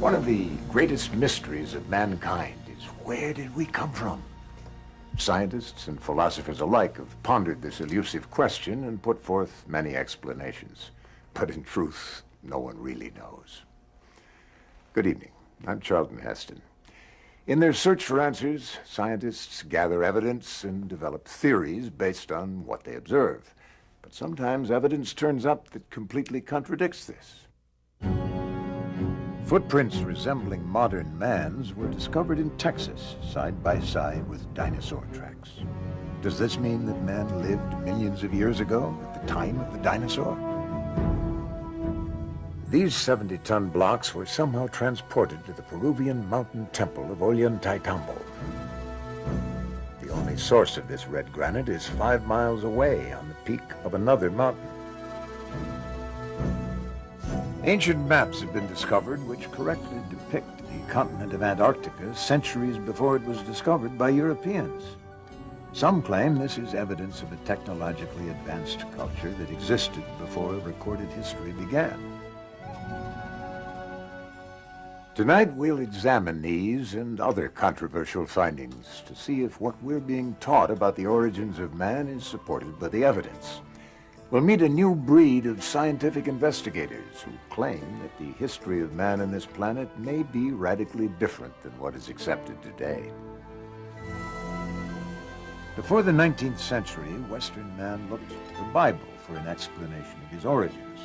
One of the greatest mysteries of mankind is where did we come from? Scientists and philosophers alike have pondered this elusive question and put forth many explanations. But in truth, no one really knows. Good evening. I'm Charlton Heston. In their search for answers, scientists gather evidence and develop theories based on what they observe. But sometimes evidence turns up that completely contradicts this. Footprints resembling modern man's were discovered in Texas, side by side with dinosaur tracks. Does this mean that man lived millions of years ago, at the time of the dinosaur? These 70-ton blocks were somehow transported to the Peruvian mountain temple of Ollantaytambo. The only source of this red granite is 5 miles away on the peak of another mountain. Ancient maps have been discovered which correctly depict the continent of Antarctica centuries before it was discovered by Europeans. Some claim this is evidence of a technologically advanced culture that existed before recorded history began. Tonight we'll examine these and other controversial findings to see if what we're being taught about the origins of man is supported by the evidence. We'll meet a new breed of scientific investigators who claim that the history of man on this planet may be radically different than what is accepted today. Before the 19th century, Western man looked to the Bible for an explanation of his origins.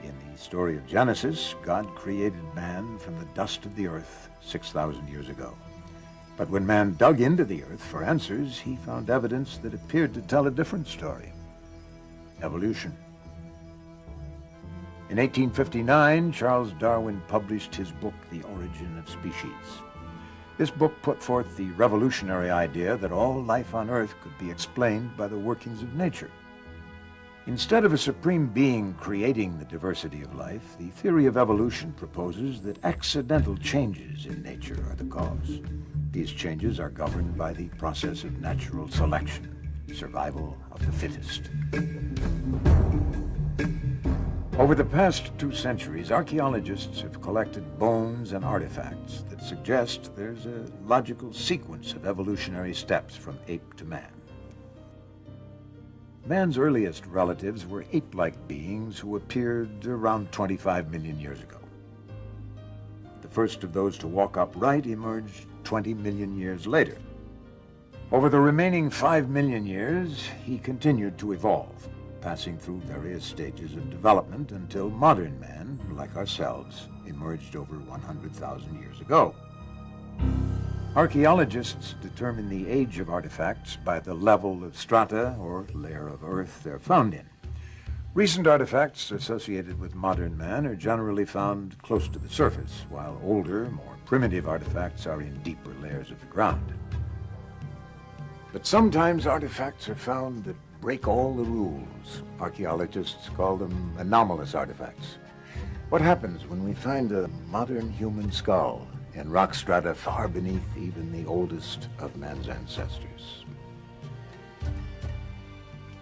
In the story of Genesis, God created man from the dust of the earth 6,000 years ago. But when man dug into the earth for answers, he found evidence that appeared to tell a different story. Evolution. In 1859, Charles Darwin published his book, The Origin of Species. This book put forth the revolutionary idea that all life on Earth could be explained by the workings of nature. Instead of a supreme being creating the diversity of life, the theory of evolution proposes that accidental changes in nature are the cause. These changes are governed by the process of natural selection, survival of the fittest. Over the past 2 centuries, archaeologists have collected bones and artifacts that suggest there's a logical sequence of evolutionary steps from ape to man. Man's earliest relatives were ape-like beings who appeared around 25 million years ago. The first of those to walk upright emerged 20 million years later. Over the remaining 5 million years, he continued to evolve, passing through various stages of development until modern man, like ourselves, emerged over 100,000 years ago. Archaeologists determine the age of artifacts by the level of strata or layer of earth they're found in. Recent artifacts associated with modern man are generally found close to the surface, while older, more primitive artifacts are in deeper layers of the ground. But sometimes artifacts are found that break all the rules. Archaeologists call them anomalous artifacts. What happens when we find a modern human skull in rock strata far beneath even the oldest of man's ancestors?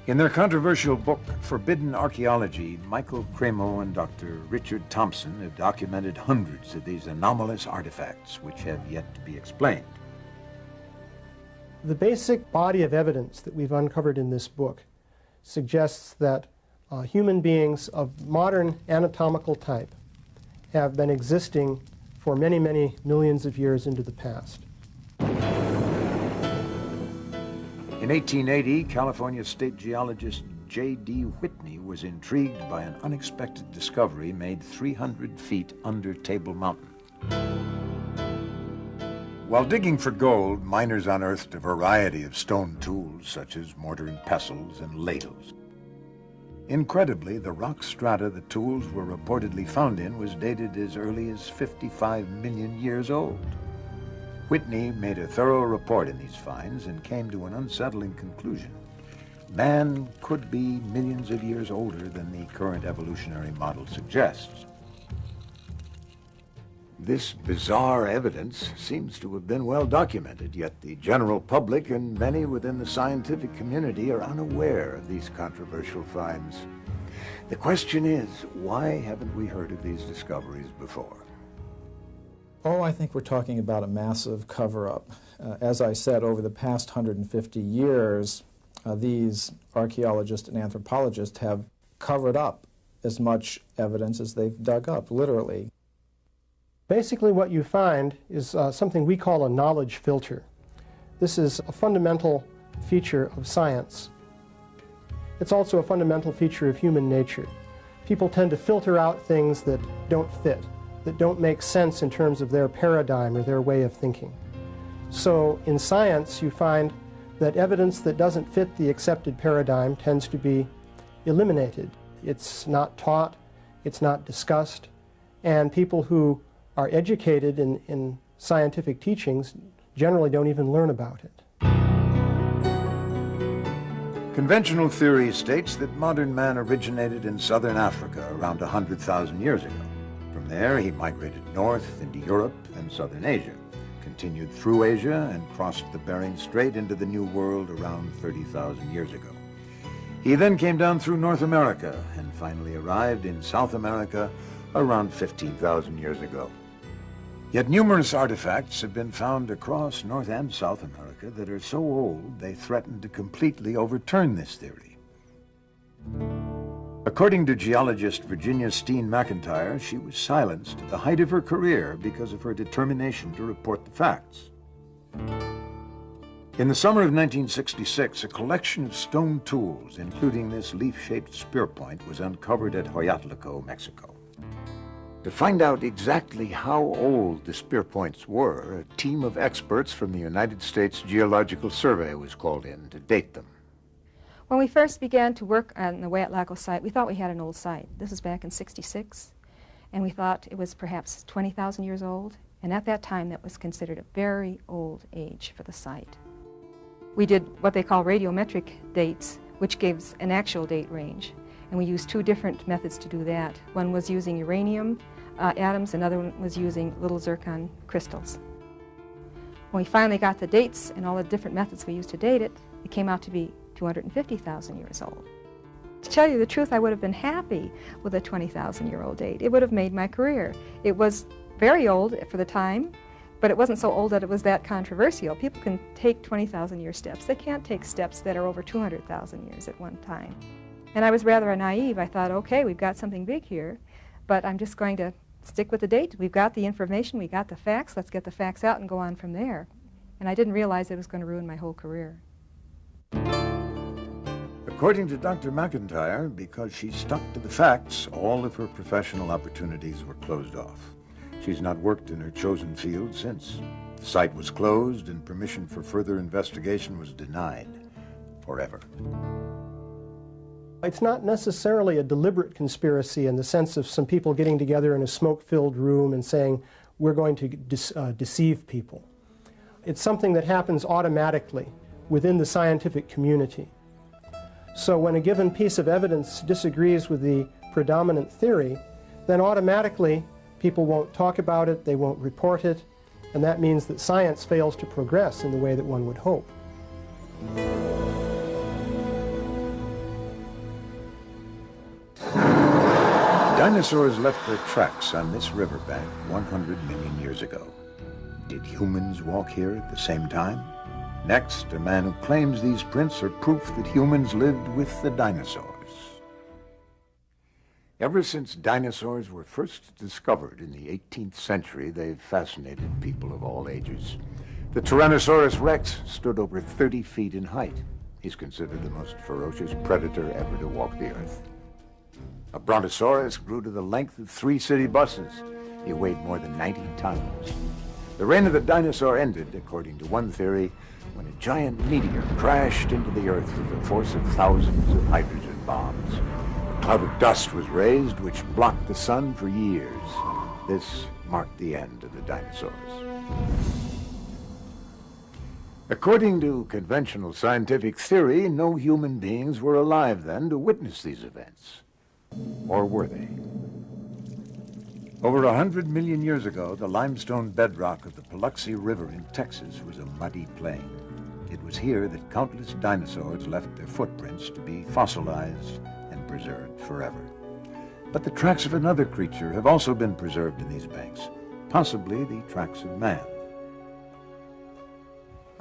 In their controversial book, Forbidden Archaeology, Michael Cremo and Dr. Richard Thompson have documented hundreds of these anomalous artifacts which have yet to be explained. The basic body of evidence that we've uncovered in this book suggests that human beings of modern anatomical type have been existing for many, many millions of years into the past. In 1880, California state geologist J.D. Whitney was intrigued by an unexpected discovery made 300 feet under Table Mountain. While digging for gold, miners unearthed a variety of stone tools, such as mortar and pestles and ladles. Incredibly, the rock strata the tools were reportedly found in was dated as early as 55 million years old. Whitney made a thorough report in these finds and came to an unsettling conclusion. Man could be millions of years older than the current evolutionary model suggests. This bizarre evidence seems to have been well documented, yet the general public and many within the scientific community are unaware of these controversial finds. The question is, why haven't we heard of these discoveries before? Oh, I think we're talking about a massive cover-up. As I said, over the past 150 years, these archaeologists and anthropologists have covered up as much evidence as they've dug up, literally. Basically what you find is something we call a knowledge filter. This is a fundamental feature of science. It's also a fundamental feature of human nature. People tend to filter out things that don't fit, that don't make sense in terms of their paradigm or their way of thinking. So in science, you find that evidence that doesn't fit the accepted paradigm tends to be eliminated. It's not taught, it's not discussed, and people who are educated in scientific teachings generally don't even learn about it. Conventional theory states that modern man originated in southern Africa around 100,000 years ago. From there, he migrated north into Europe and southern Asia, continued through Asia, and crossed the Bering Strait into the New World around 30,000 years ago. He then came down through North America and finally arrived in South America around 15,000 years ago. Yet numerous artifacts have been found across North and South America that are so old they threaten to completely overturn this theory. According to geologist Virginia Steen McIntyre, she was silenced at the height of her career because of her determination to report the facts. In the summer of 1966, a collection of stone tools, including this leaf-shaped spear point, was uncovered at Hueyatlico, Mexico. To find out exactly how old the spear points were, a team of experts from the United States Geological Survey was called in to date them. When we first began to work on the Hueyatlaco site, we thought we had an old site. This was back in '66, and we thought it was perhaps 20,000 years old, and at that time that was considered a very old age for the site. We did what they call radiometric dates, which gives an actual date range, and we used two different methods to do that. One was using uranium atoms, another one was using little zircon crystals. When we finally got the dates and all the different methods we used to date it, it came out to be 250,000 years old. To tell you the truth, I would have been happy with a 20,000-year-old date. It would have made my career. It was very old for the time, but it wasn't so old that it was that controversial. People can take 20,000-year steps. They can't take steps that are over 200,000 years at one time. And I was rather naive. I thought, okay, we've got something big here, but I'm just going to stick with the date. We've got the information, we got the facts, let's get the facts out and go on from there. And I didn't realize it was going to ruin my whole career. According to Dr. McIntyre, because she stuck to the facts, all of her professional opportunities were closed off. She's not worked in her chosen field since. The site was closed and permission for further investigation was denied forever. It's not necessarily a deliberate conspiracy in the sense of some people getting together in a smoke-filled room and saying, we're going to deceive people. It's something that happens automatically within the scientific community. So when a given piece of evidence disagrees with the predominant theory, then automatically people won't talk about it, they won't report it, and that means that science fails to progress in the way that one would hope. Dinosaurs left their tracks on this riverbank 100 million years ago. Did humans walk here at the same time? Next, a man who claims these prints are proof that humans lived with the dinosaurs. Ever since dinosaurs were first discovered in the 18th century, they've fascinated people of all ages. The Tyrannosaurus rex stood over 30 feet in height. He's considered the most ferocious predator ever to walk the earth. A brontosaurus grew to the length of 3 city buses. He weighed more than 90 tons. The reign of the dinosaur ended, according to one theory, when a giant meteor crashed into the earth with the force of thousands of hydrogen bombs. A cloud of dust was raised, which blocked the sun for years. This marked the end of the dinosaurs. According to conventional scientific theory, no human beings were alive then to witness these events. Or were they? Over 100 million years ago, the limestone bedrock of the Paluxy River in Texas was a muddy plain. It was here that countless dinosaurs left their footprints to be fossilized and preserved forever. But the tracks of another creature have also been preserved in these banks. possibly the tracks of man.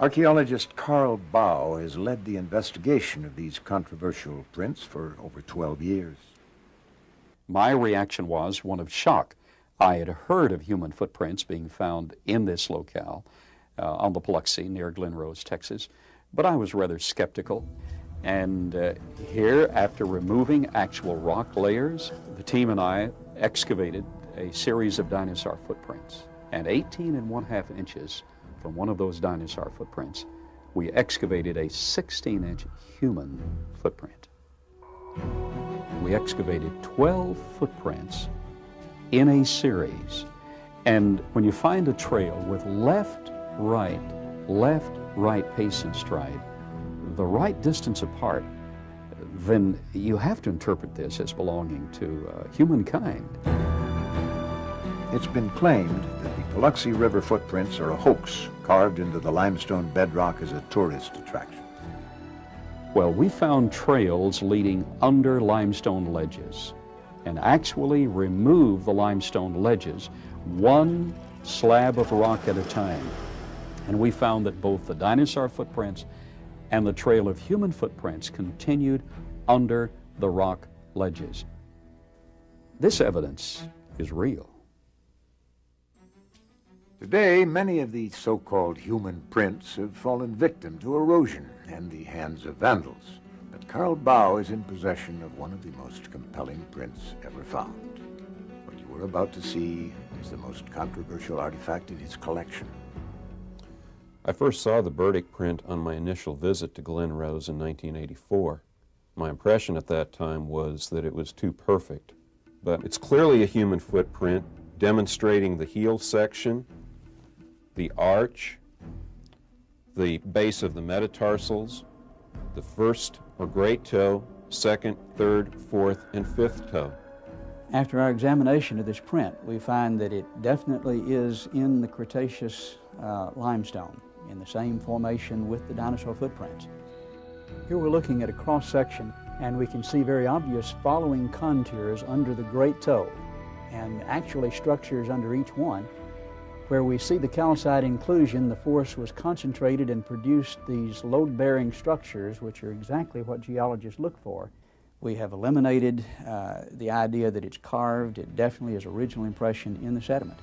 Archaeologist Carl Bau has led the investigation of these controversial prints for over 12 years. My reaction was one of shock. I had heard of human footprints being found in this locale on the Paluxy near Glen Rose, Texas, but I was rather skeptical. And here, after removing actual rock layers, the team and I excavated a series of dinosaur footprints. And 18.5 inches from one of those dinosaur footprints, we excavated a 16-inch human footprint. We excavated 12 footprints in a series. And when you find a trail with left, right pace and stride, the right distance apart, then you have to interpret this as belonging to humankind. It's been claimed that the Paluxy River footprints are a hoax carved into the limestone bedrock as a tourist attraction. Well, we found trails leading under limestone ledges and actually removed the limestone ledges one slab of rock at a time. And we found that both the dinosaur footprints and the trail of human footprints continued under the rock ledges. This evidence is real. Today, many of the so-called human prints have fallen victim to erosion and the hands of vandals. But Carl Bau is in possession of one of the most compelling prints ever found. What you are about to see is the most controversial artifact in his collection. I first saw the Burdick print on my initial visit to Glen Rose in 1984. My impression at that time was that it was too perfect. But it's clearly a human footprint, demonstrating the heel section, the arch, the base of the metatarsals, the first or great toe, second, third, fourth, and fifth toe. After our examination of this print, we find that it definitely is in the Cretaceous limestone, in the same formation with the dinosaur footprints. Here we're looking at a cross-section, and we can see very obvious following contours under the great toe, and actually structures under each one. Where we see the calcite inclusion, the force was concentrated and produced these load-bearing structures, which are exactly what geologists look for. We have eliminated the idea that it's carved. It definitely is original impression in the sediment.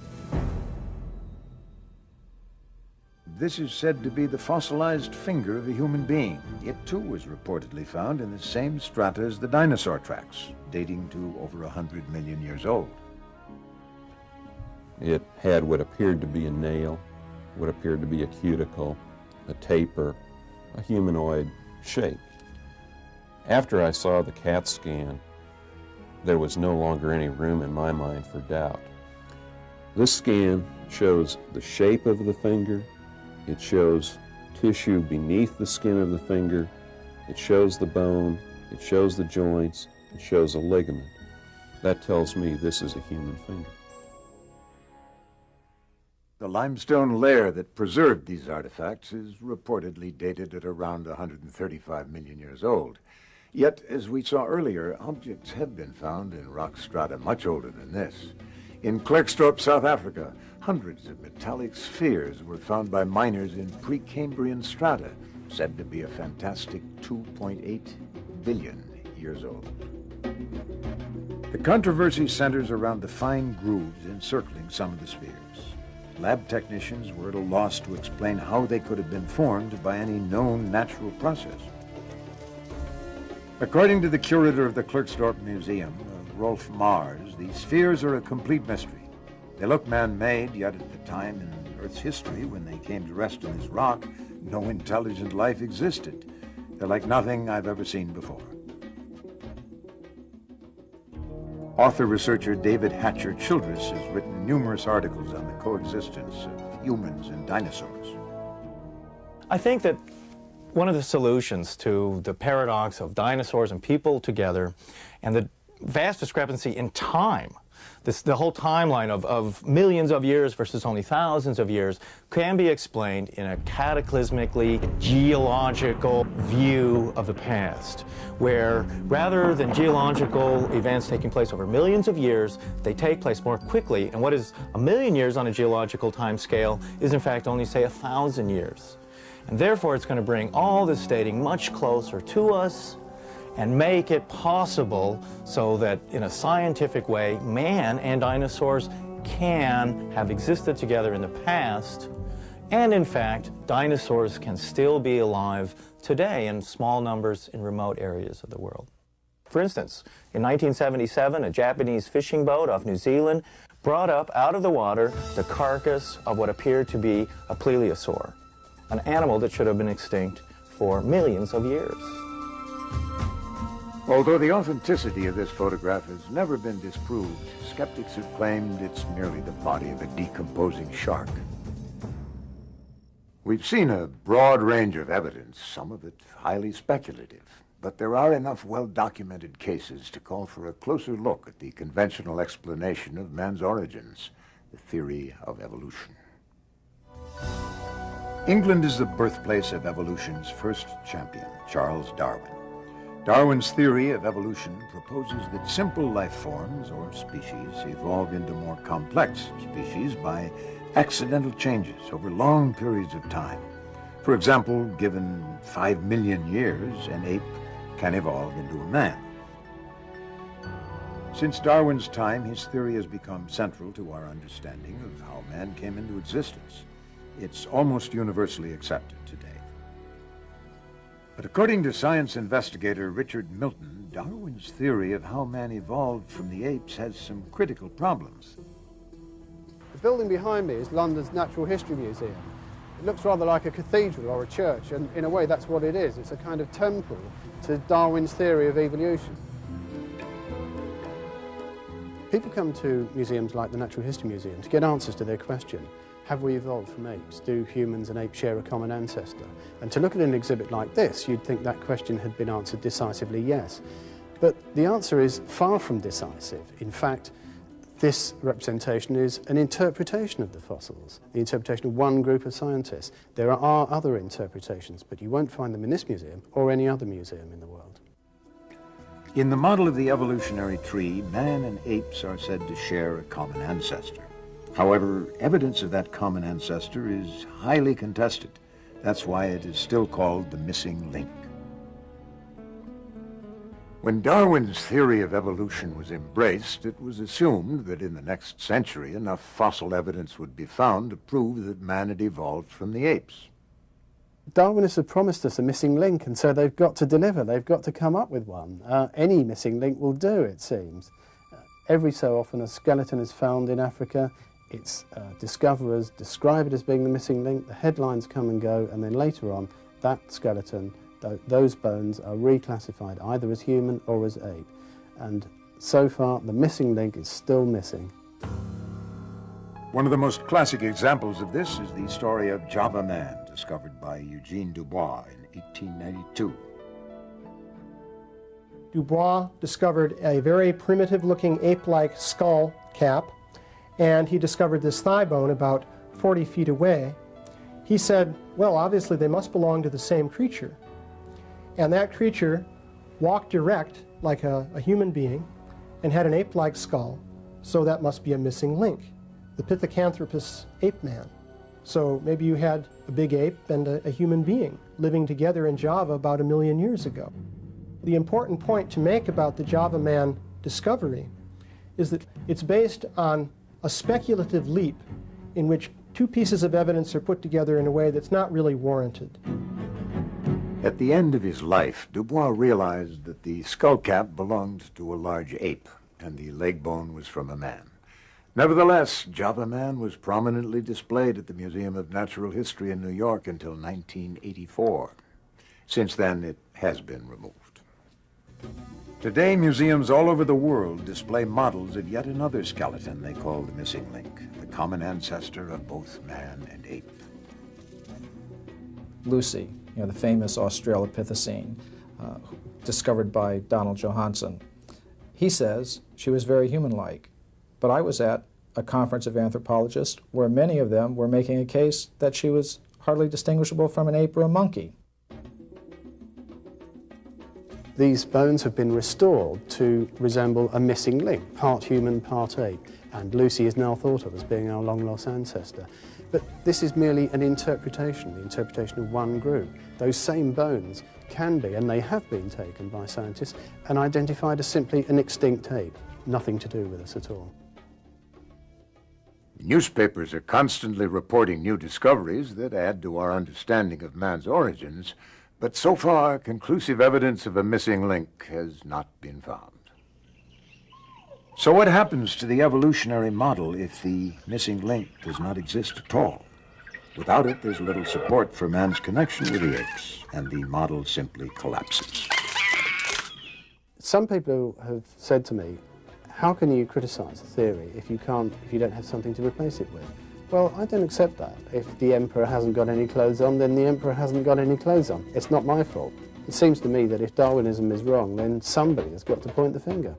This is said to be the fossilized finger of a human being. It too was reportedly found in the same strata as the dinosaur tracks, dating to over 100 million years old. It had what appeared to be a nail, what appeared to be a cuticle, a taper, a humanoid shape. After I saw the CAT scan, there was no longer any room in my mind for doubt. This scan shows the shape of the finger, it shows tissue beneath the skin of the finger, it shows the bone, it shows the joints, it shows a ligament. That tells me this is a human finger. The limestone layer that preserved these artifacts is reportedly dated at around 135 million years old. Yet, as we saw earlier, objects have been found in rock strata much older than this. In Klerksdorp, South Africa, hundreds of metallic spheres were found by miners in Precambrian strata, said to be a fantastic 2.8 billion years old. The controversy centers around the fine grooves encircling some of the spheres. Lab technicians were at a loss to explain how they could have been formed by any known natural process. According to the curator of the Klerksdorp Museum, Rolf Mars, these spheres are a complete mystery. They look man-made, yet at the time in Earth's history when they came to rest in this rock, no intelligent life existed. They're like nothing I've ever seen before. Author-researcher David Hatcher Childress has written numerous articles on the coexistence of humans and dinosaurs. I think that one of the solutions to the paradox of dinosaurs and people together and the vast discrepancy in time the whole timeline of millions of years versus only thousands of years can be explained in a cataclysmically geological view of the past, where rather than geological events taking place over millions of years, they take place more quickly, and what is 1,000,000 years on a geological time scale is in fact only, say, 1,000 years. And therefore it's going to bring all this dating much closer to us and make it possible so that in a scientific way, man and dinosaurs can have existed together in the past, and in fact, dinosaurs can still be alive today in small numbers in remote areas of the world. For instance, in 1977, a Japanese fishing boat off New Zealand brought up out of the water the carcass of what appeared to be a plesiosaur, an animal that should have been extinct for millions of years. Although the authenticity of this photograph has never been disproved, skeptics have claimed it's merely the body of a decomposing shark. We've seen a broad range of evidence, some of it highly speculative, but there are enough well-documented cases to call for a closer look at the conventional explanation of man's origins, the theory of evolution. England is the birthplace of evolution's first champion, Charles Darwin. Darwin's theory of evolution proposes that simple life forms, or species, evolve into more complex species by accidental changes over long periods of time. For example, given 5 million years, an ape can evolve into a man. Since Darwin's time, his theory has become central to our understanding of how man came into existence. It's almost universally accepted today. But according to science investigator Richard Milton, Darwin's theory of how man evolved from the apes has some critical problems. The building behind me is London's Natural History Museum. It looks rather like a cathedral or a church, and in a way that's what it is. It's a kind of temple to Darwin's theory of evolution. People come to museums like the Natural History Museum to get answers to their question. Have we evolved from apes? Do humans and apes share a common ancestor? And to look at an exhibit like this, you'd think that question had been answered decisively yes. But the answer is far from decisive. In fact, this representation is an interpretation of the fossils, the interpretation of one group of scientists. There are other interpretations, but you won't find them in this museum or any other museum in the world. In the model of the evolutionary tree, man and apes are said to share a common ancestor. However, evidence of that common ancestor is highly contested. That's why it is still called the missing link. When Darwin's theory of evolution was embraced, it was assumed that in the next century enough fossil evidence would be found to prove that man had evolved from the apes. Darwinists have promised us a missing link, and so they've got to deliver. They've got to come up with one. Any missing link will do, it seems. Every so often a skeleton is found in Africa. Its discoverers describe it as being the missing link, the headlines come and go, and then later on, that skeleton, those bones are reclassified either as human or as ape. And so far, the missing link is still missing. One of the most classic examples of this is the story of Java Man, discovered by Eugene Dubois in 1892. Dubois discovered a very primitive-looking ape-like skull cap, and he discovered this thigh bone about 40 feet away. He said, well, obviously they must belong to the same creature. And that creature walked erect like a human being and had an ape-like skull, so that must be a missing link, the Pithecanthropus ape man. So maybe you had a big ape and a human being living together in Java about 1 million years ago. The important point to make about the Java man discovery is that it's based on a speculative leap in which two pieces of evidence are put together in a way that's not really warranted. At the end of his life, Dubois realized that the skull cap belonged to a large ape, and the leg bone was from a man. Nevertheless, Java Man was prominently displayed at the Museum of Natural History in New York until 1984. Since then, it has been removed. Today, museums all over the world display models of yet another skeleton they call the missing link, the common ancestor of both man and ape. Lucy, the famous Australopithecine, discovered by Donald Johanson. He says she was very human-like. but I was at a conference of anthropologists where many of them were making a case that she was hardly distinguishable from an ape or a monkey. These bones have been restored to resemble a missing link, part human, part ape, and Lucy is now thought of as being our long-lost ancestor. But this is merely an interpretation, the interpretation of one group. Those same bones can be, and they have been taken by scientists, and identified as simply an extinct ape, nothing to do with us at all. Newspapers are constantly reporting new discoveries that add to our understanding of man's origins, but so far, conclusive evidence of a missing link has not been found. So what happens to the evolutionary model if the missing link does not exist at all? Without it, there's little support for man's connection with the apes, and the model simply collapses. Some people have said to me, how can you criticize a theory if you don't have something to replace it with? Well, I don't accept that. If the emperor hasn't got any clothes on, then the emperor hasn't got any clothes on. It's not my fault. It seems to me that if Darwinism is wrong, then somebody has got to point the finger.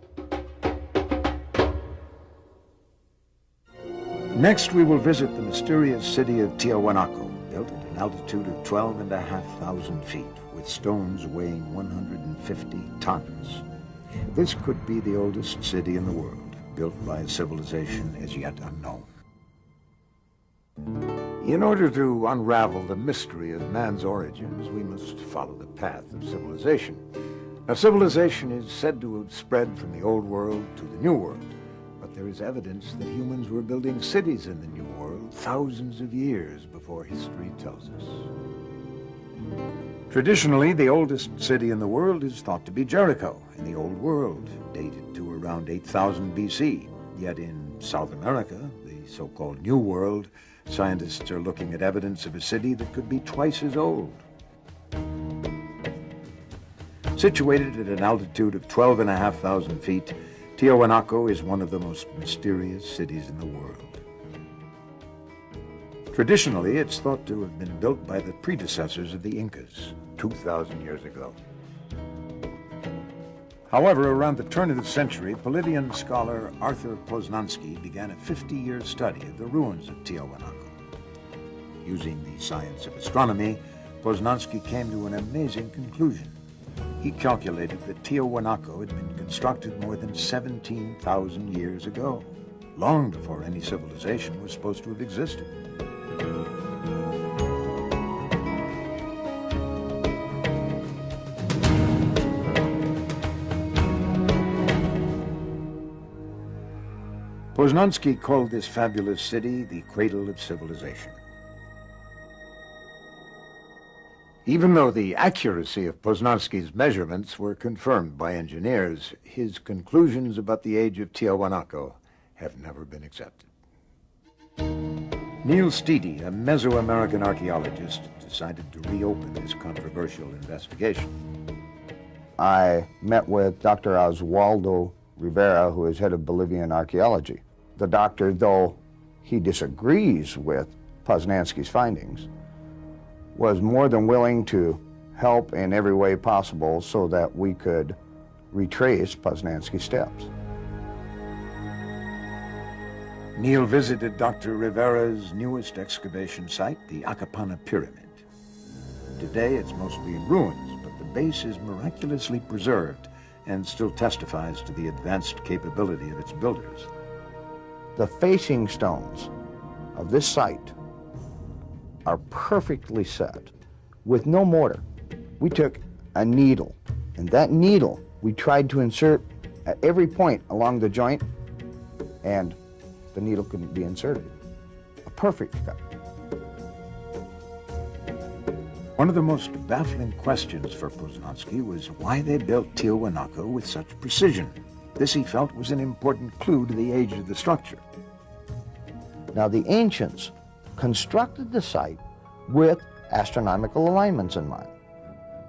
Next, we will visit the mysterious city of Tiahuanaco, built at an altitude of 12,500 feet, with stones weighing 150 tons. This could be the oldest city in the world, built by a civilization as yet unknown. In order to unravel the mystery of man's origins, we must follow the path of civilization. Now, civilization is said to have spread from the Old World to the New World, but there is evidence that humans were building cities in the New World thousands of years before history tells us. Traditionally, the oldest city in the world is thought to be Jericho in the Old World, dated to around 8000 BC. Yet in South America, the so-called New World, scientists are looking at evidence of a city that could be twice as old. Situated at an altitude of 12,500 feet, Tiahuanaco is one of the most mysterious cities in the world. Traditionally, it's thought to have been built by the predecessors of the Incas 2,000 years ago. However, around the turn of the century, Bolivian scholar Arthur Poznański began a 50-year study of the ruins of Tiahuanaco. Using the science of astronomy, Poznański came to an amazing conclusion. He calculated that Tiahuanaco had been constructed more than 17,000 years ago, long before any civilization was supposed to have existed. Poznański called this fabulous city the cradle of civilization. Even though the accuracy of Poznański's measurements were confirmed by engineers, his conclusions about the age of Tiahuanaco have never been accepted. Neil Steedy, a Mesoamerican archaeologist, decided to reopen this controversial investigation. I met with Dr. Oswaldo Rivera, who is head of Bolivian archaeology. The doctor, though he disagrees with Poznański's findings, was more than willing to help in every way possible so that we could retrace Poznański's steps. Neil visited Dr. Rivera's newest excavation site, the Acapana Pyramid. Today it's mostly in ruins, but the base is miraculously preserved and still testifies to the advanced capability of its builders. The facing stones of this site are perfectly set with no mortar. We took a needle, and that needle we tried to insert at every point along the joint, and the needle couldn't be inserted. A perfect cut. One of the most baffling questions for Poznański was why they built Tiahuanaco with such precision. This, he felt, was an important clue to the age of the structure. Now, the ancients constructed the site with astronomical alignments in mind.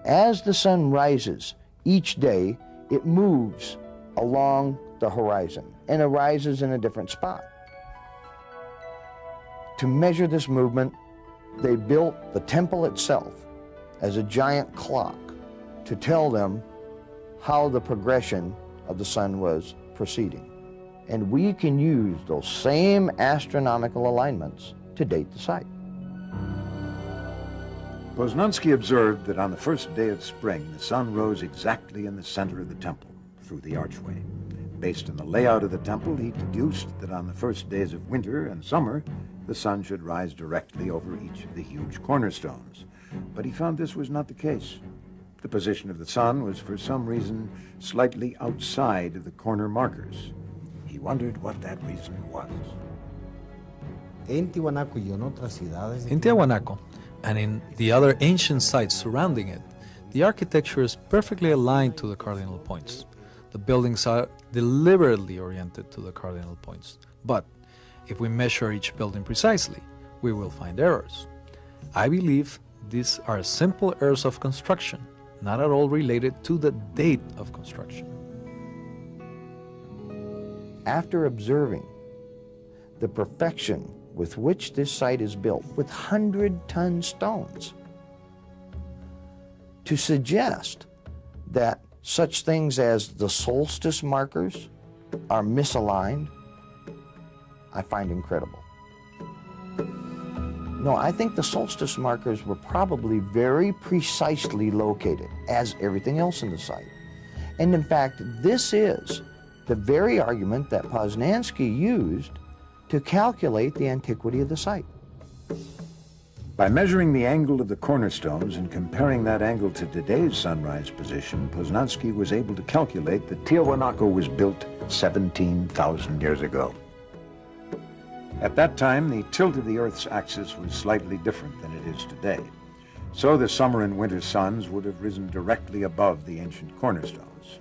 As the sun rises each day, it moves along the horizon and arises in a different spot. To measure this movement, they built the temple itself as a giant clock to tell them how the progression of the sun was proceeding. And we can use those same astronomical alignments to date the site. Poznański observed that on the first day of spring, the sun rose exactly in the center of the temple, through the archway. Based on the layout of the temple, he deduced that on the first days of winter and summer, the sun should rise directly over each of the huge cornerstones. But he found this was not the case. The position of the sun was for some reason slightly outside of the corner markers. He wondered what that reason was. In Tiahuanaco, and in the other ancient sites surrounding it, the architecture is perfectly aligned to the cardinal points. The buildings are deliberately oriented to the cardinal points. But if we measure each building precisely, we will find errors. I believe these are simple errors of construction, not at all related to the date of construction. After observing the perfection with which this site is built, with 100-ton stones, to suggest that such things as the solstice markers are misaligned, I find incredible. No, I think the solstice markers were probably very precisely located, as everything else in the site. And in fact, this is the very argument that Poznański used to calculate the antiquity of the site. By measuring the angle of the cornerstones and comparing that angle to today's sunrise position, Poznański was able to calculate that Tiahuanaco was built 17,000 years ago. At that time, the tilt of the Earth's axis was slightly different than it is today. So the summer and winter suns would have risen directly above the ancient cornerstones.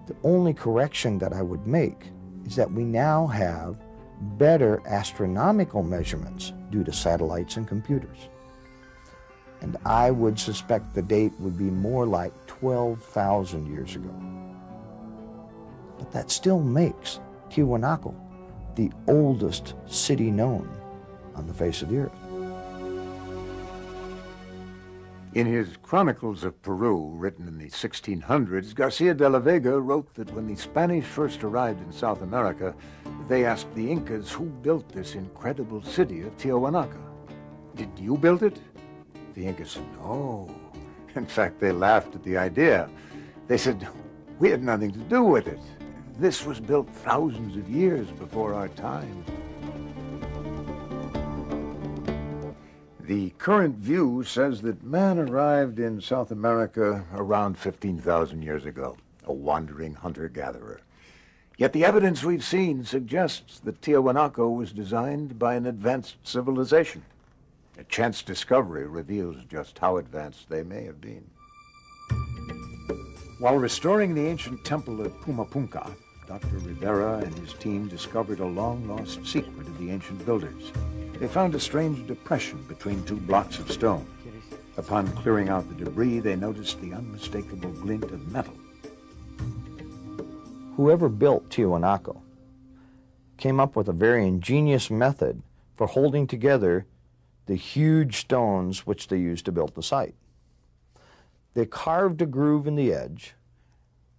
The only correction that I would make is that we now have better astronomical measurements due to satellites and computers. And I would suspect the date would be more like 12,000 years ago. But that still makes Tiahuanaco the oldest city known on the face of the earth. In his Chronicles of Peru, written in the 1600s, Garcia de la Vega wrote that when the Spanish first arrived in South America, they asked the Incas who built this incredible city of Tiahuanaco. Did you build it? The Incas said, no. In fact, they laughed at the idea. They said, we had nothing to do with it. This was built thousands of years before our time. The current view says that man arrived in South America around 15,000 years ago, a wandering hunter-gatherer. Yet the evidence we've seen suggests that Tiahuanaco was designed by an advanced civilization. A chance discovery reveals just how advanced they may have been. While restoring the ancient temple of Pumapunka, Dr. Rivera and his team discovered a long-lost secret of the ancient builders. They found a strange depression between two blocks of stone. Upon clearing out the debris, they noticed the unmistakable glint of metal. Whoever built Tiahuanaco came up with a very ingenious method for holding together the huge stones which they used to build the site. They carved a groove in the edge,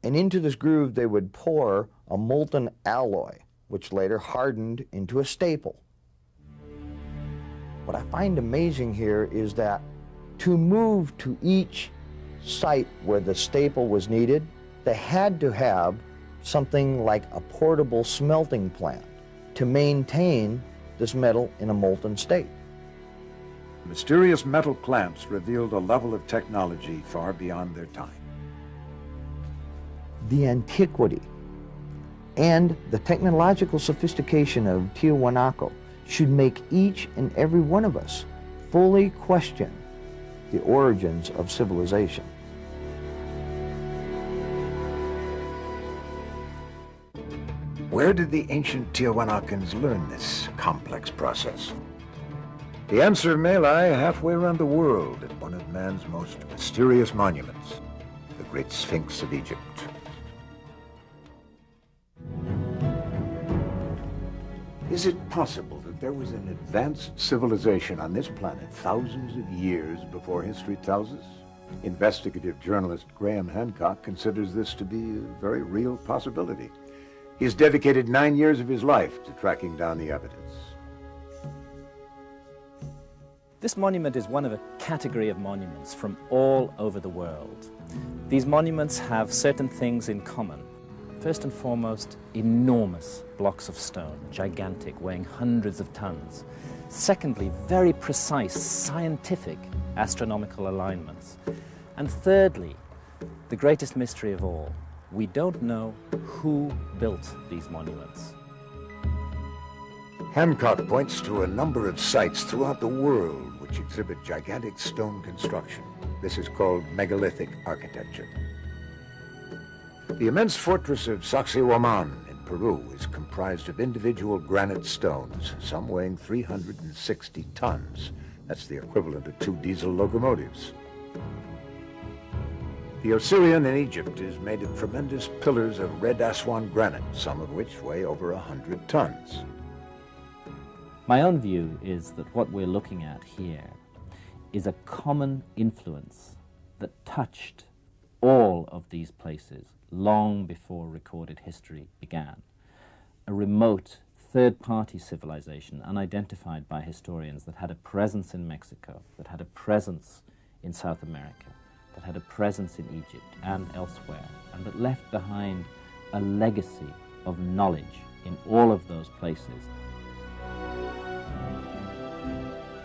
and into this groove they would pour a molten alloy, which later hardened into a staple. What I find amazing here is that to move to each site where the staple was needed, they had to have something like a portable smelting plant to maintain this metal in a molten state. Mysterious metal clamps revealed a level of technology far beyond their time. The antiquity and the technological sophistication of Tiahuanaco should make each and every one of us fully question the origins of civilization. Where did the ancient Tiahuanacans learn this complex process? The answer may lie halfway around the world at one of man's most mysterious monuments, the Great Sphinx of Egypt. Is it possible that there was an advanced civilization on this planet thousands of years before history tells us? Investigative journalist Graham Hancock considers this to be a very real possibility. He has dedicated 9 years of his life to tracking down the evidence. This monument is one of a category of monuments from all over the world. These monuments have certain things in common. First and foremost, enormous blocks of stone, gigantic, weighing hundreds of tons. Secondly, very precise scientific astronomical alignments. And thirdly, the greatest mystery of all, we don't know who built these monuments. Hancock points to a number of sites throughout the world which exhibit gigantic stone construction. This is called megalithic architecture. The immense fortress of Sacsayhuaman in Peru is comprised of individual granite stones, some weighing 360 tons. That's the equivalent of 2 diesel locomotives. The Osirian in Egypt is made of tremendous pillars of red Aswan granite, some of which weigh over 100 tons. My own view is that what we're looking at here is a common influence that touched all of these places long before recorded history began. A remote third-party civilization unidentified by historians that had a presence in Mexico, that had a presence in South America, that had a presence in Egypt and elsewhere, and that left behind a legacy of knowledge in all of those places.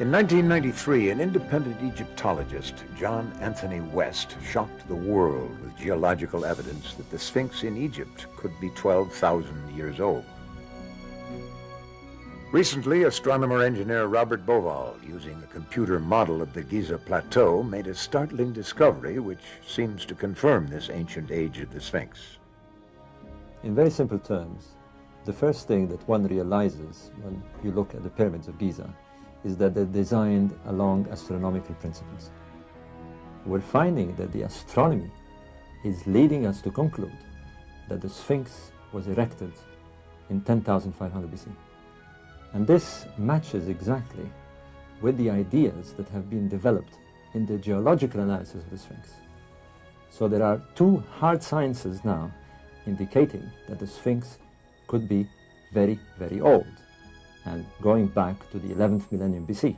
In 1993, an independent Egyptologist, John Anthony West, shocked the world with geological evidence that the Sphinx in Egypt could be 12,000 years old. Recently, astronomer-engineer Robert Bauval, using a computer model of the Giza Plateau, made a startling discovery which seems to confirm this ancient age of the Sphinx. In very simple terms, the first thing that one realizes when you look at the pyramids of Giza is that they're designed along astronomical principles. We're finding that the astronomy is leading us to conclude that the Sphinx was erected in 10,500 BC. And this matches exactly with the ideas that have been developed in the geological analysis of the Sphinx. So there are 2 hard sciences now indicating that the Sphinx could be very, very old, and going back to the 11th millennium BC.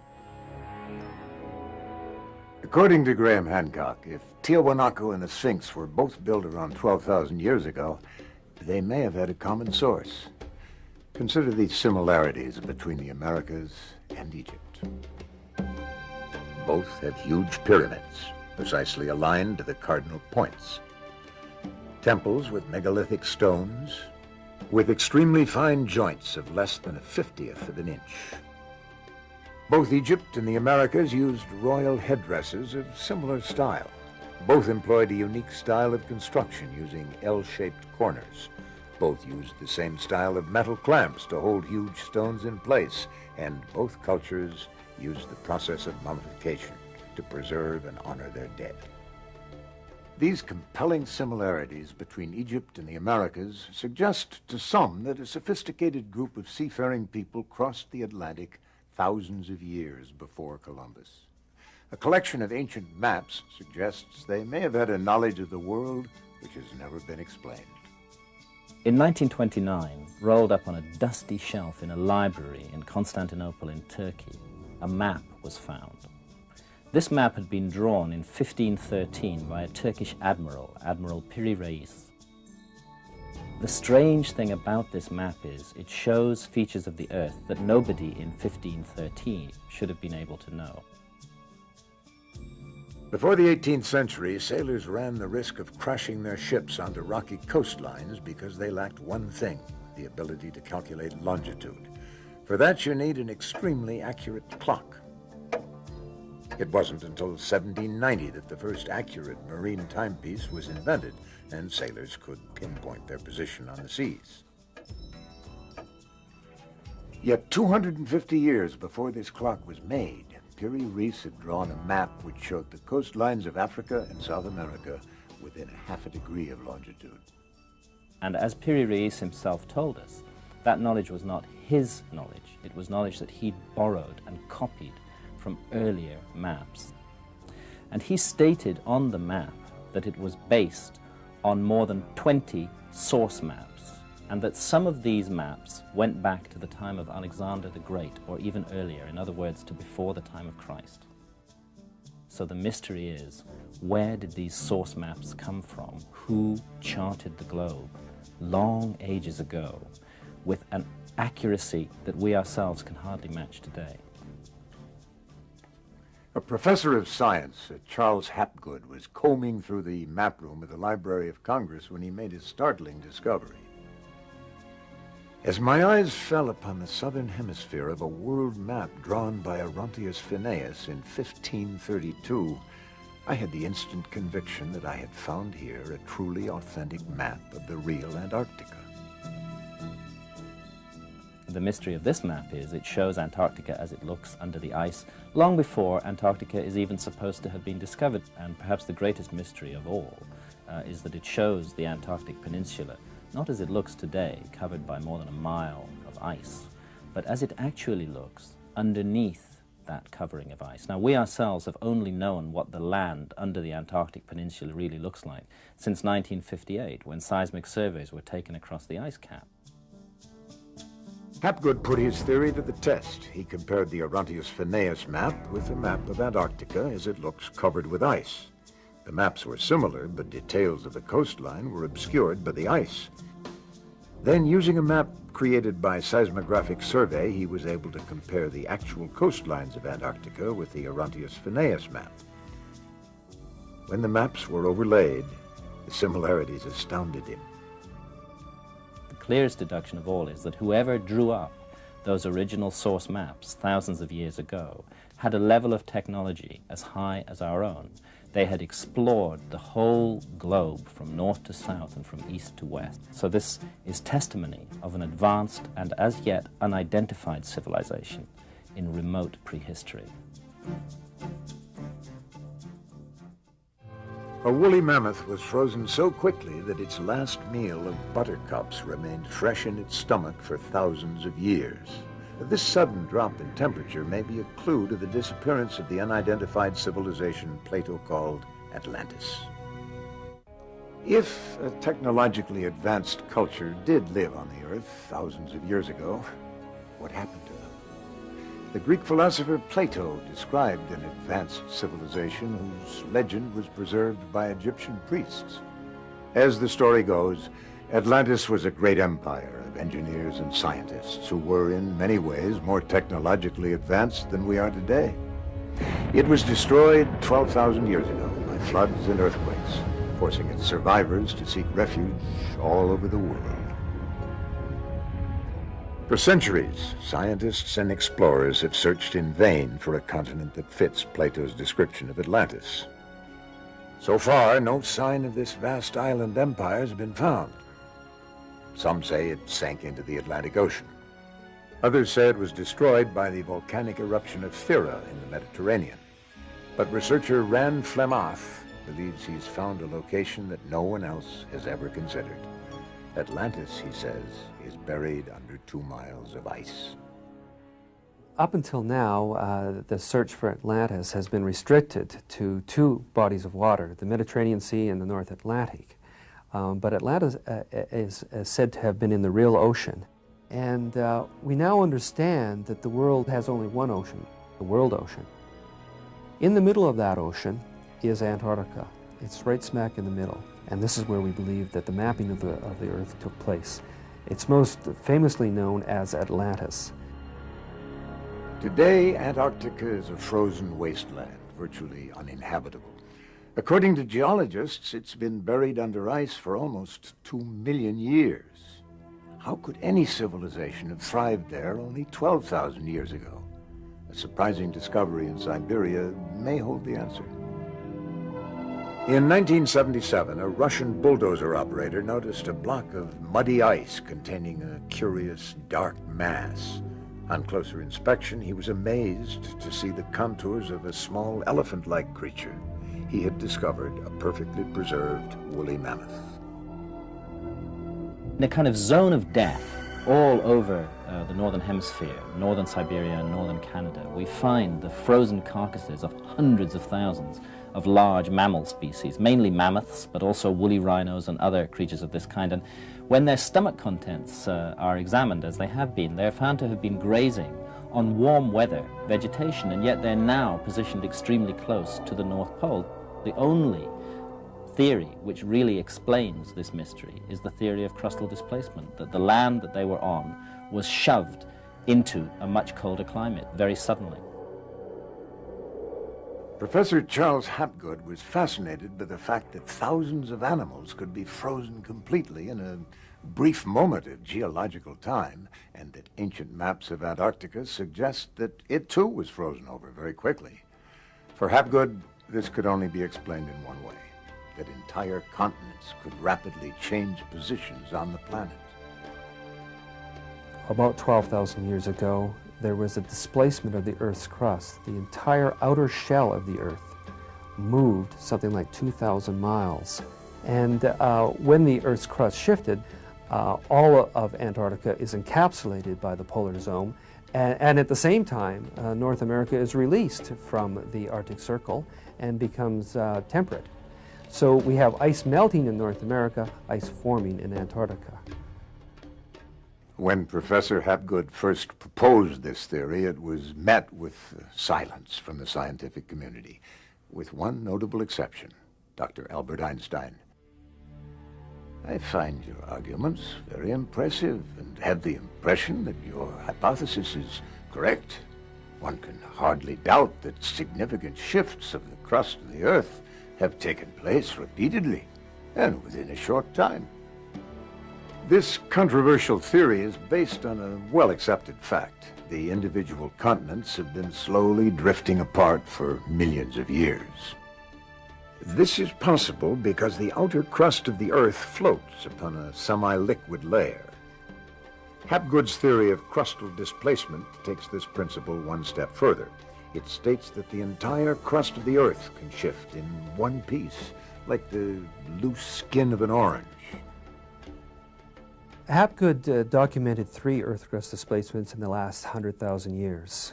According to Graham Hancock, if Tiahuanaco and the Sphinx were both built around 12,000 years ago, they may have had a common source. Consider these similarities between the Americas and Egypt. Both have huge pyramids, precisely aligned to the cardinal points. Temples with megalithic stones, with extremely fine joints of less than a 50th of an inch. Both Egypt and the Americas used royal headdresses of similar style. Both employed a unique style of construction using L-shaped corners. Both used the same style of metal clamps to hold huge stones in place, and both cultures used the process of mummification to preserve and honor their dead. These compelling similarities between Egypt and the Americas suggest to some that a sophisticated group of seafaring people crossed the Atlantic thousands of years before Columbus. A collection of ancient maps suggests they may have had a knowledge of the world which has never been explained. In 1929, rolled up on a dusty shelf in a library in Constantinople in Turkey, a map was found. This map had been drawn in 1513 by a Turkish admiral, Admiral Piri Reis. The strange thing about this map is it shows features of the Earth that nobody in 1513 should have been able to know. Before the 18th century, sailors ran the risk of crashing their ships onto rocky coastlines because they lacked one thing, the ability to calculate longitude. For that, you need an extremely accurate clock. It wasn't until 1790 that the first accurate marine timepiece was invented, and sailors could pinpoint their position on the seas. Yet 250 years before this clock was made, Piri Reis had drawn a map which showed the coastlines of Africa and South America within half a degree of longitude. And as Piri Reis himself told us, that knowledge was not his knowledge. It was knowledge that he'd borrowed and copied from earlier maps. And he stated on the map that it was based on more than 20 source maps and that some of these maps went back to the time of Alexander the Great, or even earlier, in other words, to before the time of Christ. So the mystery is, where did these source maps come from? Who charted the globe long ages ago with an accuracy that we ourselves can hardly match today? A professor of science, Charles Hapgood, was combing through the map room of the Library of Congress when he made a startling discovery. As my eyes fell upon the southern hemisphere of a world map drawn by Orontius Phineas in 1532, I had the instant conviction that I had found here a truly authentic map of the real Antarctica. The mystery of this map is it shows Antarctica as it looks under the ice long before Antarctica is even supposed to have been discovered. And perhaps the greatest mystery of all is that it shows the Antarctic Peninsula not as it looks today, covered by more than a mile of ice, but as it actually looks underneath that covering of ice. Now, we ourselves have only known what the land under the Antarctic Peninsula really looks like since 1958, when seismic surveys were taken across the ice cap. Hapgood put his theory to the test. He compared the Orontius Phineas map with a map of Antarctica as it looks covered with ice. The maps were similar, but details of the coastline were obscured by the ice. Then, using a map created by seismographic survey, he was able to compare the actual coastlines of Antarctica with the Orontius Phineas map. When the maps were overlaid, the similarities astounded him. The clearest deduction of all is that whoever drew up those original source maps thousands of years ago had a level of technology as high as our own. They had explored the whole globe from north to south and from east to west. So this is testimony of an advanced and as yet unidentified civilization in remote prehistory. A woolly mammoth was frozen so quickly that its last meal of buttercups remained fresh in its stomach for thousands of years. This sudden drop in temperature may be a clue to the disappearance of the unidentified civilization Plato called Atlantis. If a technologically advanced culture did live on the Earth thousands of years ago, what happened to them? The Greek philosopher Plato described an advanced civilization whose legend was preserved by Egyptian priests. As the story goes, Atlantis was a great empire of engineers and scientists who were in many ways more technologically advanced than we are today. It was destroyed 12,000 years ago by floods and earthquakes, forcing its survivors to seek refuge all over the world. For centuries, scientists and explorers have searched in vain for a continent that fits Plato's description of Atlantis. So far, no sign of this vast island empire has been found. Some say it sank into the Atlantic Ocean. Others say it was destroyed by the volcanic eruption of Thera in the Mediterranean. But researcher Rand Flemath believes he's found a location that no one else has ever considered. Atlantis, he says, is buried under 2 miles of ice. Up until now, the search for Atlantis has been restricted to 2 bodies of water, the Mediterranean Sea and the North Atlantic. But Atlantis is said to have been in the real ocean. And we now understand that the world has only one ocean, the world ocean. In the middle of that ocean is Antarctica. It's right smack in the middle. And this is where we believe that the mapping of the Earth took place. It's most famously known as Atlantis. Today, Antarctica is a frozen wasteland, virtually uninhabitable. According to geologists, it's been buried under ice for almost 2 million years. How could any civilization have thrived there only 12,000 years ago? A surprising discovery in Siberia may hold the answer. In 1977, a Russian bulldozer operator noticed a block of muddy ice containing a curious dark mass. On closer inspection, he was amazed to see the contours of a small elephant-like creature. He had discovered a perfectly preserved woolly mammoth. In a kind of zone of death all over the northern hemisphere, northern Siberia and northern Canada, we find the frozen carcasses of hundreds of thousands of large mammal species, mainly mammoths, but also woolly rhinos and other creatures of this kind. And when their stomach contents are examined, as they have been, they're found to have been grazing on warm weather vegetation, and yet they're now positioned extremely close to the North Pole. The only theory which really explains this mystery is the theory of crustal displacement, that the land that they were on was shoved into a much colder climate very suddenly. Professor Charles Hapgood was fascinated by the fact that thousands of animals could be frozen completely in a brief moment of geological time, and that ancient maps of Antarctica suggest that it too was frozen over very quickly. For Hapgood, this could only be explained in one way, that entire continents could rapidly change positions on the planet. About 12,000 years ago, there was a displacement of the Earth's crust. The entire outer shell of the Earth moved something like 2,000 miles. And when the Earth's crust shifted, all of Antarctica is encapsulated by the polar zone. And at the same time, North America is released from the Arctic Circle and becomes temperate. So we have ice melting in North America, ice forming in Antarctica. When Professor Hapgood first proposed this theory, it was met with silence from the scientific community, with one notable exception, Dr. Albert Einstein. I find your arguments very impressive and have the impression that your hypothesis is correct. One can hardly doubt that significant shifts of the crust of the Earth have taken place repeatedly and within a short time. This controversial theory is based on a well-accepted fact. The individual continents have been slowly drifting apart for millions of years. This is possible because the outer crust of the Earth floats upon a semi-liquid layer. Hapgood's theory of crustal displacement takes this principle one step further. It states that the entire crust of the Earth can shift in one piece, like the loose skin of an orange. Hapgood documented 3 Earth crust displacements in the last 100,000 years.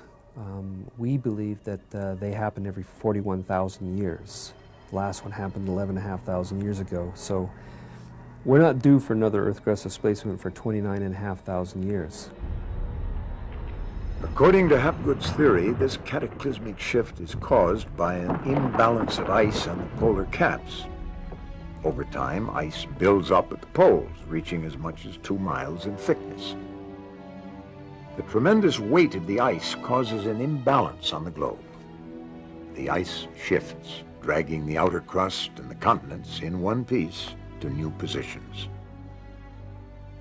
We believe that they happen every 41,000 years. The last one happened 11,500 years ago, so we're not due for another Earth crust displacement for 29,500 years. According to Hapgood's theory, this cataclysmic shift is caused by an imbalance of ice on the polar caps. Over time, ice builds up at the poles, reaching as much as 2 miles in thickness. The tremendous weight of the ice causes an imbalance on the globe. The ice shifts, dragging the outer crust and the continents in one piece to new positions.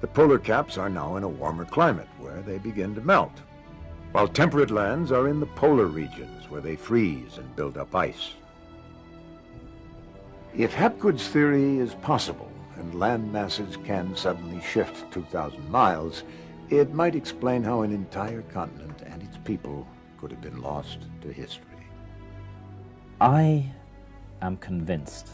The polar caps are now in a warmer climate where they begin to melt, while temperate lands are in the polar regions where they freeze and build up ice. If Hapgood's theory is possible and land masses can suddenly shift 2,000 miles, it might explain how an entire continent and its people could have been lost to history. I am convinced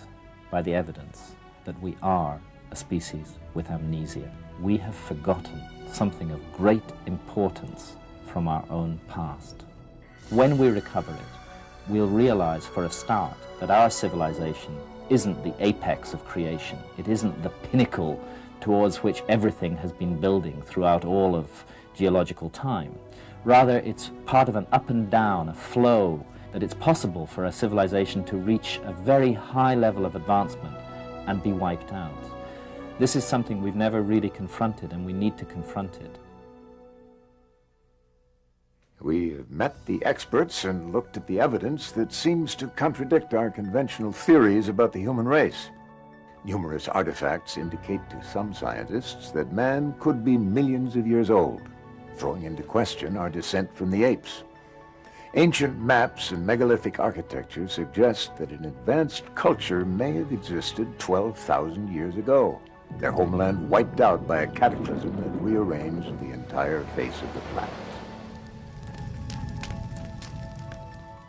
by the evidence that we are a species with amnesia. We have forgotten something of great importance from our own past. When we recover it, we'll realize for a start that our civilization isn't the apex of creation. It isn't the pinnacle towards which everything has been building throughout all of geological time. Rather, it's part of an up and down, a flow, that it's possible for a civilization to reach a very high level of advancement and be wiped out. This is something we've never really confronted, and we need to confront it. We have met the experts and looked at the evidence that seems to contradict our conventional theories about the human race. Numerous artifacts indicate to some scientists that man could be millions of years old, throwing into question our descent from the apes. Ancient maps and megalithic architecture suggest that an advanced culture may have existed 12,000 years ago, their homeland wiped out by a cataclysm that rearranged the entire face of the planet.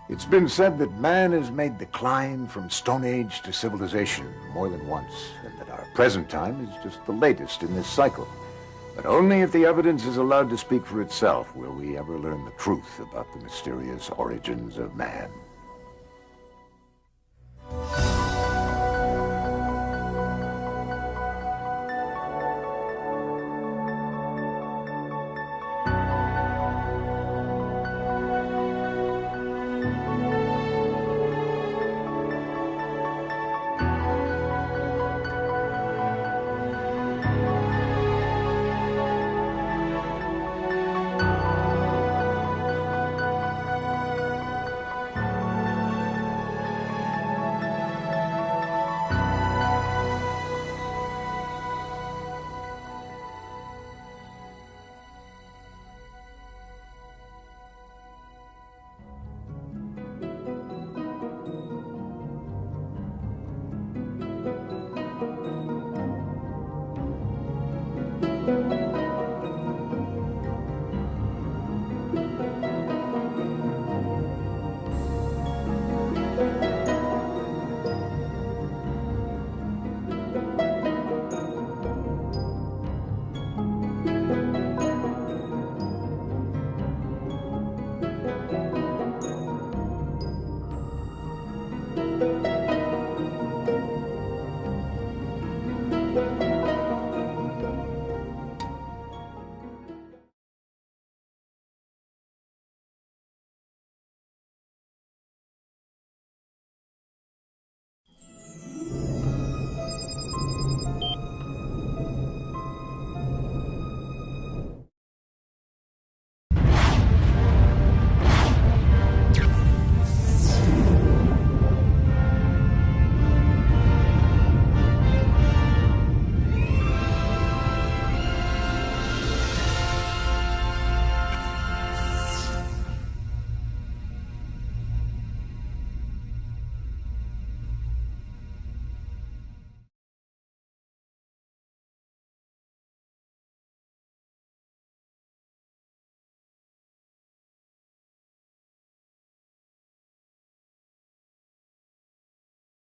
It's been said that man has made the climb from Stone Age to civilization more than once, and that our present time is just the latest in this cycle. But only if the evidence is allowed to speak for itself will we ever learn the truth about the mysterious origins of man.